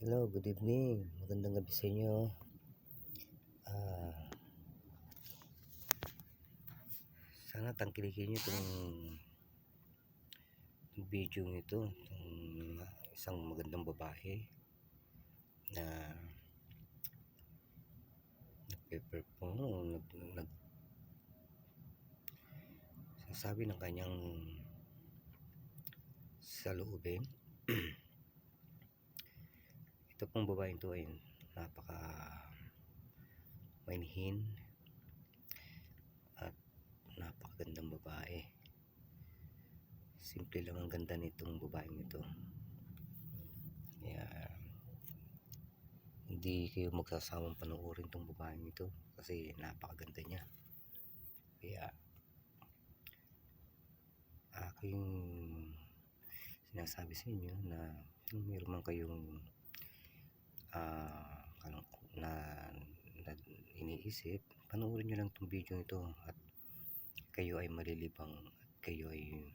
Hello, good evening. Magandang gabi sa inyo. Ah, Sana tangkilikin niyo itong video nito, itong isang magandang babae na nagpe-perform, nagsasabi ng kanyang saloobin. Ito pong babaeng ito ay napaka mainhin at napakagandang babae. Simple lang ang ganda nitong babaeng ito. Kaya hindi kayo magsasawang panoorin tong babaeng ito kasi napakaganda niya. Kaya aking sinasabi sa inyo na kung meron man kayong na, na iniisip, panoorin nyo lang tong video ito at kayo ay malilibang at kayo ay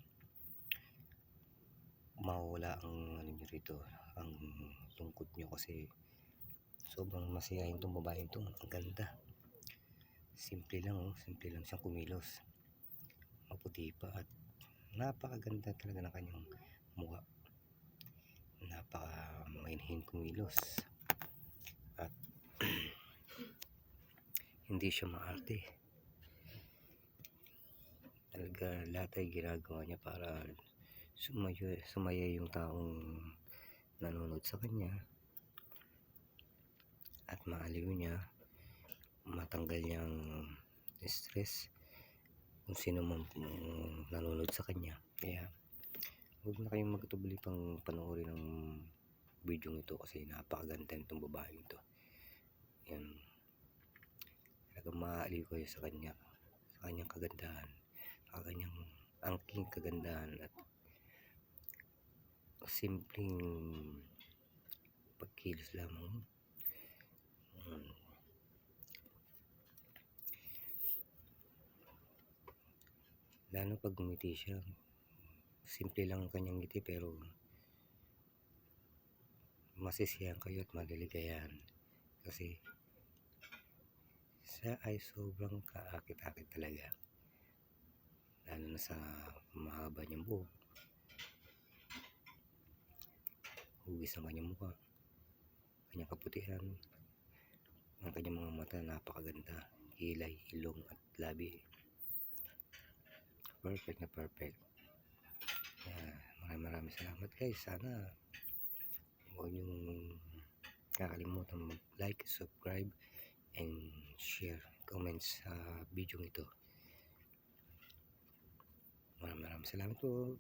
mawawala ang ano nyo rito, ang lungkot nyo kasi sobrang masayahin tong babae ito. Ang ganda, simple lang siyang kumilos, maputi pa at napakaganda talaga ng kanyang mukha, napaka mainhin kumilos at hindi siya maarte. Talaga lahat ay ginagawa niya para sumaya yung taong nanonood sa kanya at maaliw niya, matanggal niyang stress kung sino man nanonood sa kanya. Kaya huwag na kayong magtubli pang panoorin ng video ito kasi napakaganda nitong babaeng ito. Yan, talagang maaaliw kayo sa kanya, sa kanyang kagandahan, sa kanyang angking kagandahan at simpleng pagkilos lamang. Lalo pag ngumiti siya, simple lang ang kanyang ngiti pero masisiyahan kayo at maliligayahan kasi siya ay sobrang kaakit-akit talaga, lalo na sa mahaba niyang buhok, hugis ang kanyang mukha, kanyang kaputihan, ang kanyang mga mata napakaganda, kilay, ilong at labi, perfect na perfect. Maraming salamat guys. Sana huwag niyong kakalimutan mag-like, subscribe and share, comments sa video ito. Maraming salamat po.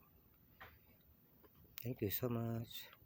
Thank you so much.